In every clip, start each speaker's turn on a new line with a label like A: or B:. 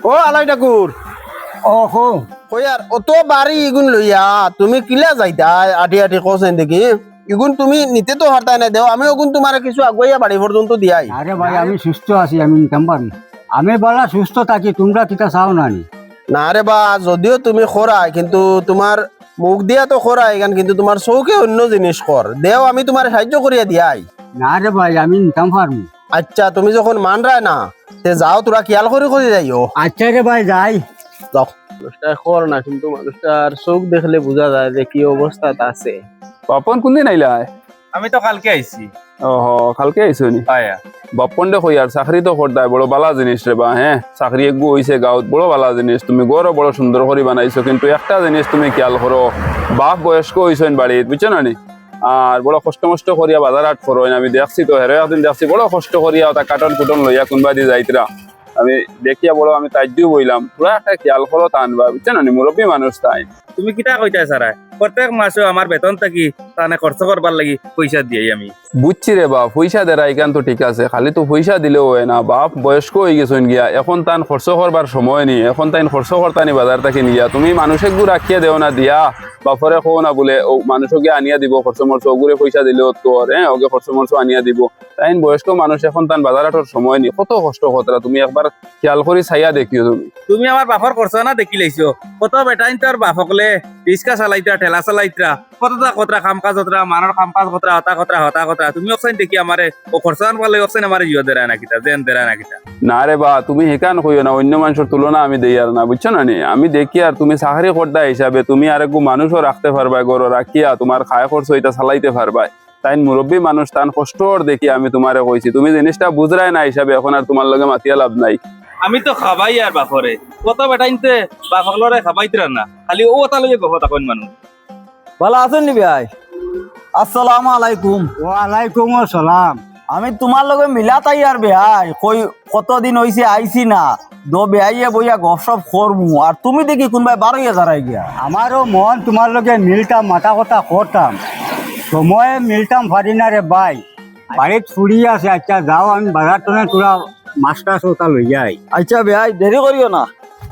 A: ও আলাই ঠাকুর
B: ও হো
A: কই আর অত বাড়ি ইগুন লইয়া তুমি কিলা যাইতা আটি আটি কোসেন দেখি ইগুন তুমি নিতে তো হারতাই না দেও আমি ওগুন তোমার কিছু আগুয়াইয়া বাড়ি পর্যন্ত দিয়াই
B: আরে ভাই আমি সুস্থ আছি, আমি নিতাম পারি। আমি বলা সুস্থ থাকি, তোমরা কিটা চাও না নি?
A: না রে বা যদিও তুমি খরাই কিন্তু তোমার মুখ দিয়া তো খরাই এখান কিন্তু তোমার চৌকে অন্য জিনিস কর দেও আমি তোমার সাহায্য করিয়া দিয়াই।
B: না রে ভাই আমি নিতাম পারবো।
A: আচ্ছা তুমি যখন মান রায় না তে যাও তোরা খেয়াল করে যাইও।
B: আচ্ছা রে ভাই যাই।
A: যাও মানুষটা খর না কিন্তু মানুষটার চোখ দেখলে বোঝা যায় যে কি অবস্থাত আছে।
C: বাপন কোনদিন আইলা?
D: আমি তো কালকে আইছি।
C: ওহ কালকে আইছো নি?
D: আয়া
C: বাপন দে কই আর চাকরি তো করতাই বড় বালা জিনিস রে বা। হ্যাঁ চাকরি একগু হইছে গাঁৱত বড় বালা জিনিস, তুমি গড় বড় সুন্দর করে বানাইছো, কিন্তু একটা জিনিস তুমি খেয়াল করো, বাপ বয়স্ক হইছেন বাড়িত, বুঝছো না নি? আর বড় কষ্ট মষ্ট করিয়া বাজার হাট করো, আমি দেখছি তো হেরে একদিন দেখছি বড় কষ্ট করিয়া ওটা কাটন কুটন লইয়া কোনবা দিয়ে যাইতরা, আমি দেখিয়া বড় আমি তাজ্জু বইলাম, পুরা একটা খেয়াল করো টানবা, বুঝছো না নি? মুরব্বী মানুষ তাই।
D: তুমি কিতা কইতা সারা? প্রত্যেক মাসে আমার বেতন থাকি তানে খরচ করবার লাগি পয়সা দিই আমি।
C: বুঝছি রে বাপ, পয়সা দেরা এখান তো ঠিক আছে, খালি তো পয়সা দিলেও হয় না, বাপ বয়স্ক হয়ে গেছেন গিয়া, এখন তান খরচ করবার সময় নি, এখন তাই খরচ করতানি বাজার থেকে নিয়া, তুমি মানুষে গু রাখিয়া দেও না দিয়া বাপরে কো না বলে ও মানুষকে আনিয়া দিব খরচ মরচ, ওগুরে পয়সা দিলেও তোর হ্যাঁ ওকে খরচ মরচ আনিয়া দিব, তাই বয়স্ক মানুষ এখন তান বাজার হাটর সময় নি, কত কষ্ট কতরা তুমি একবার খেয়াল করে চাইয়া দেখিও তুমি।
D: তুমি আমার বাপর খরচ না দেখি লাইছো, কত বেটাইন তোর বাপ সকলে রিক্সা চালাইতা ঠেলা চালাইতা কতটা কতরা কাম কাজ কতরা মানর কাম কাজ কতরা হতা কতরা তুমি অকসাইন দেখি আমারে ও খরচ আনবার অকসাইন আমারে জিও দেরা না কিতা জেন দেরা না কিতা।
C: না রে বা তুমি হেকান কইও না, অন্য মানুষের তুলনা আমি দেই আর না, বুঝছো না নি? আমি দেখি আর তুমি চাকরি করদা হিসাবে তুমি আর একটু মানুষও রাখতে পারবা, গরো রাখিয়া তোমার খায় খরচ এটা চালাইতে পারবা, তাই মুরব্বী মানুষ তান কষ্টর দেখি আমি তোমারে কইছি, তুমি জিনিসটা বুঝরাই না হিসাবে এখন আর তোমার লগে মাতিয়া লাভ নাই।
D: আমি তো খাবাই আর বাপরে কত বেটাইনতে বাপ সকলরে খাবাইতরা না, খালি ও ওটা লইয়া গহ তখন মানুষ।
E: ভালো আছেন নি ভাই? আসসালামু আলাইকুম।
B: ওয়ালাইকুম আসসালাম।
E: আমি তোমার লগে মিলা তাই আর ভাই কই কতদিন হইছে আইছি না, দো বেহাইয়ে বইয়া গপসপ করমু আর তুমি দেখি কোনবাই 12,000 আই গিয়া।
B: আমারও মন তোমার লগে মিলতাম, মাথা কথা করতাম, সময়ে মিলতাম পারি না রে ভাই, বাড়িত ছুরি আছে। আচ্ছা যাও, আমি বাজার টনে তোরা মাছটা ওটা লই যাই।
E: আচ্ছা ভাই দেরি করিও না।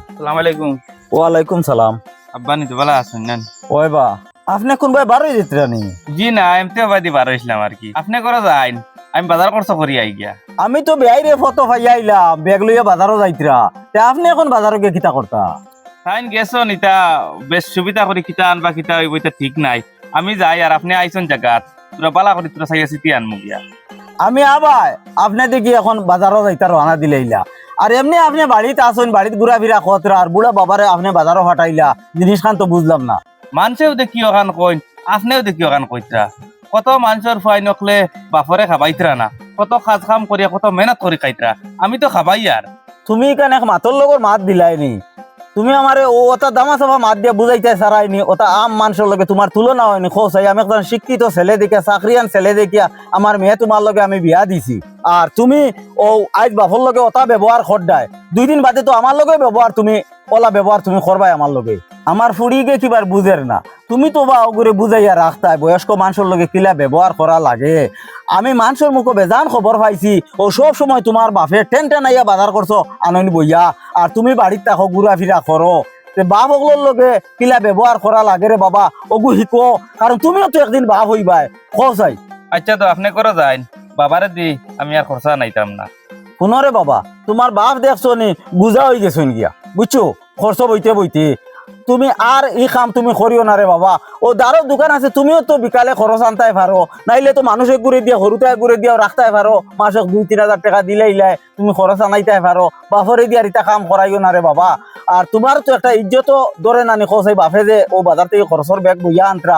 D: আসসালামু আলাইকুম।
E: ওয়ালাইকুম সালাম।
D: আব্বা নি তো ভালো আছেন না?
E: ওই বা আপনি কোনবাই 12 দিতে নি?
D: জি না এমতে বাদি বার হইছিলাম আর কি। আপনি করে যাইন, আমি বাজার খরচ করি আই গিয়া।
E: আমি তো বেহাই রে ফটো পাই আইলাম, ব্যাগ লইয়া বাজারও যাইতরা, তে আপনি এখন বাজারও গিয়ে কিতা করতা?
D: তাইন গেছো নিতা বেশ সুবিধা করে কিতা আনবা কিতা হইব এটা ঠিক নাই, আমি যাই আর আপনি আইসন জায়গাত তোরা বালা করে তোরা চাইয়া চিতি আনমু গিয়া।
E: আমি আবার আপনি দেখি এখন বাজারও যাইতা রওনা দিলাইলা, আর এমনি আপনি বাড়িতে আসুন, বাড়িতে ঘুরা ফিরা খতরা আর বুড়া বাবারে আপনি বাজারও ফাটাইলা, জিনিস খান তো বুঝলাম না।
D: মানুষেও দেখি ওখান কইন, আপনিও দেখি ওখান কইতরা, কত মানুষের ফাই নকলে বাপরে খাবাইতরা না, কত কাজ কাম করিয়া কত মেহনত করে খাইতরা, আমি তো খাবাই আর।
E: তুমি কেন মাতর লগর মাত দিলাইনি, তুমি আমারে ও ওটা দামা সামা মাত দিয়া বুঝাইতে সারাইনি, ওটা আম মানুষের লগে তোমার তুলনা হয়নি। খোঁচাই আমি একজন শিক্ষিত ছেলে দেখিয়া, চাকরিয়ান ছেলে দেখিয়া আমার মেয়ে তোমার লগে আমি বিয়া দিছি, আর তুমি ও আজ বাপর লগে ওটা ব্যবহার করদায়, 2 দিন বাদে তো আমার লগে ব্যবহার তুমি ওলা ব্যবহার তুমি করবাই আমার লগে। আমার ফুড়িকে কিবার বুঝের না, তুমি তো বা ওগুলো বুঝাইয়া রাখতাই বয়স্ক মানুষের লগে কিলা ব্যবহার করা লাগে। আমি মানুষের মুখে বেজান খবর পাইছি, ও সব সময় তোমার বাপে টেন আইয়া বাজার করছো আনন্দ বইয়া, আর তুমি বাড়িতে থাকো ঘুরা ফিরা করো, বাপ ওগুলোর লগে কিলা ব্যবহার করা লাগে রে বাবা ওগু শিখো, কারণ তুমিও তো একদিন বাপ হইবাই। খোঁচাই
D: আচ্ছা তো আপনি করে যাইন, বাবারে দি আমি আর খরচা নাইতাম না।
E: শুনরে বাবা, তোমার বাপ দেখছো নি বুঝা হয়ে গেছো গিয়া, বুঝছো খরচ বইতে বইতে তুমি আর এই কাম তুমি করিও না রে বাবা। ও দারোর দোকান আছে, তুমিও তো বিকালে খরচ আনতাই পারো, নাইলে তো মানুষের ঘুরে দিয়া হরুতে ঘুরে দিয়া রাখতাই পারো, মাসে 2-3 হাজার টাকা দিলেইলাই তুমি খরচ আনাইতাই পারো, বাপরে দিয়া রিতা কাম করাইও না রে বাবা। আর তোমার তো একটা ইজ্জত ধরে নানি খোঁজ বাপে যে ও বাজার থেকে খরচর ব্যাগ বইয়া আনতরা,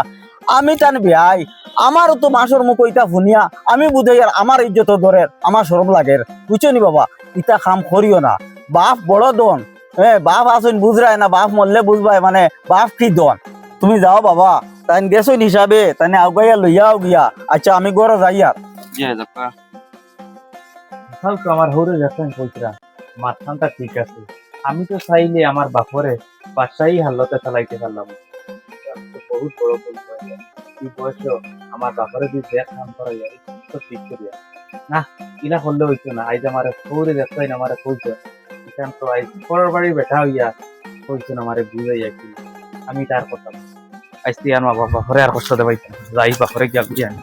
E: আমি টান ভাই আমারও তো মাসের মুখ ইটা শুনিয়া আমি বুঝাই আর আমার ইজ্জত ধরে আমার শরম লাগে, বুঝছো নি বাবা? ইটা কাম করিও না, বাপ বড় দন, বাপ আসুন বুঝরাই না, বাপ মরলে বুঝবাই মানে বাপ কি দন। তুমি যাও বাবা, তাই গেছো হিসাবে তাই আগাইয়া লইয়াও গিয়া। আচ্ছা আমি গড়ে যাই আর।
D: তো আমার হরে যাচ্ছেন কইতরা মাথানটা ঠিক আছে, আমি তো চাইলে আমার বাপরে বাসাই হালতে চালাইতে পারলাম, বহুত বড় ভুল করে এই বয়সে আমার বাপরে যদি ব্যাগ কাম করা যায় তো ঠিক করিয়া না, ইলা করলে হইতো না। আজ আমার হরে যাচ্ছেন আমার কইতো এখান তো আই পরের বাড়ি বেঠা হইয়া কইছেন আমারে বুঝাইয়া কি আমি তার কথা আইসি আর মা বাবা ঘরে আর কষ্ট দেবাই যাই বাপরে গিয়া বুঝিয়ে আনি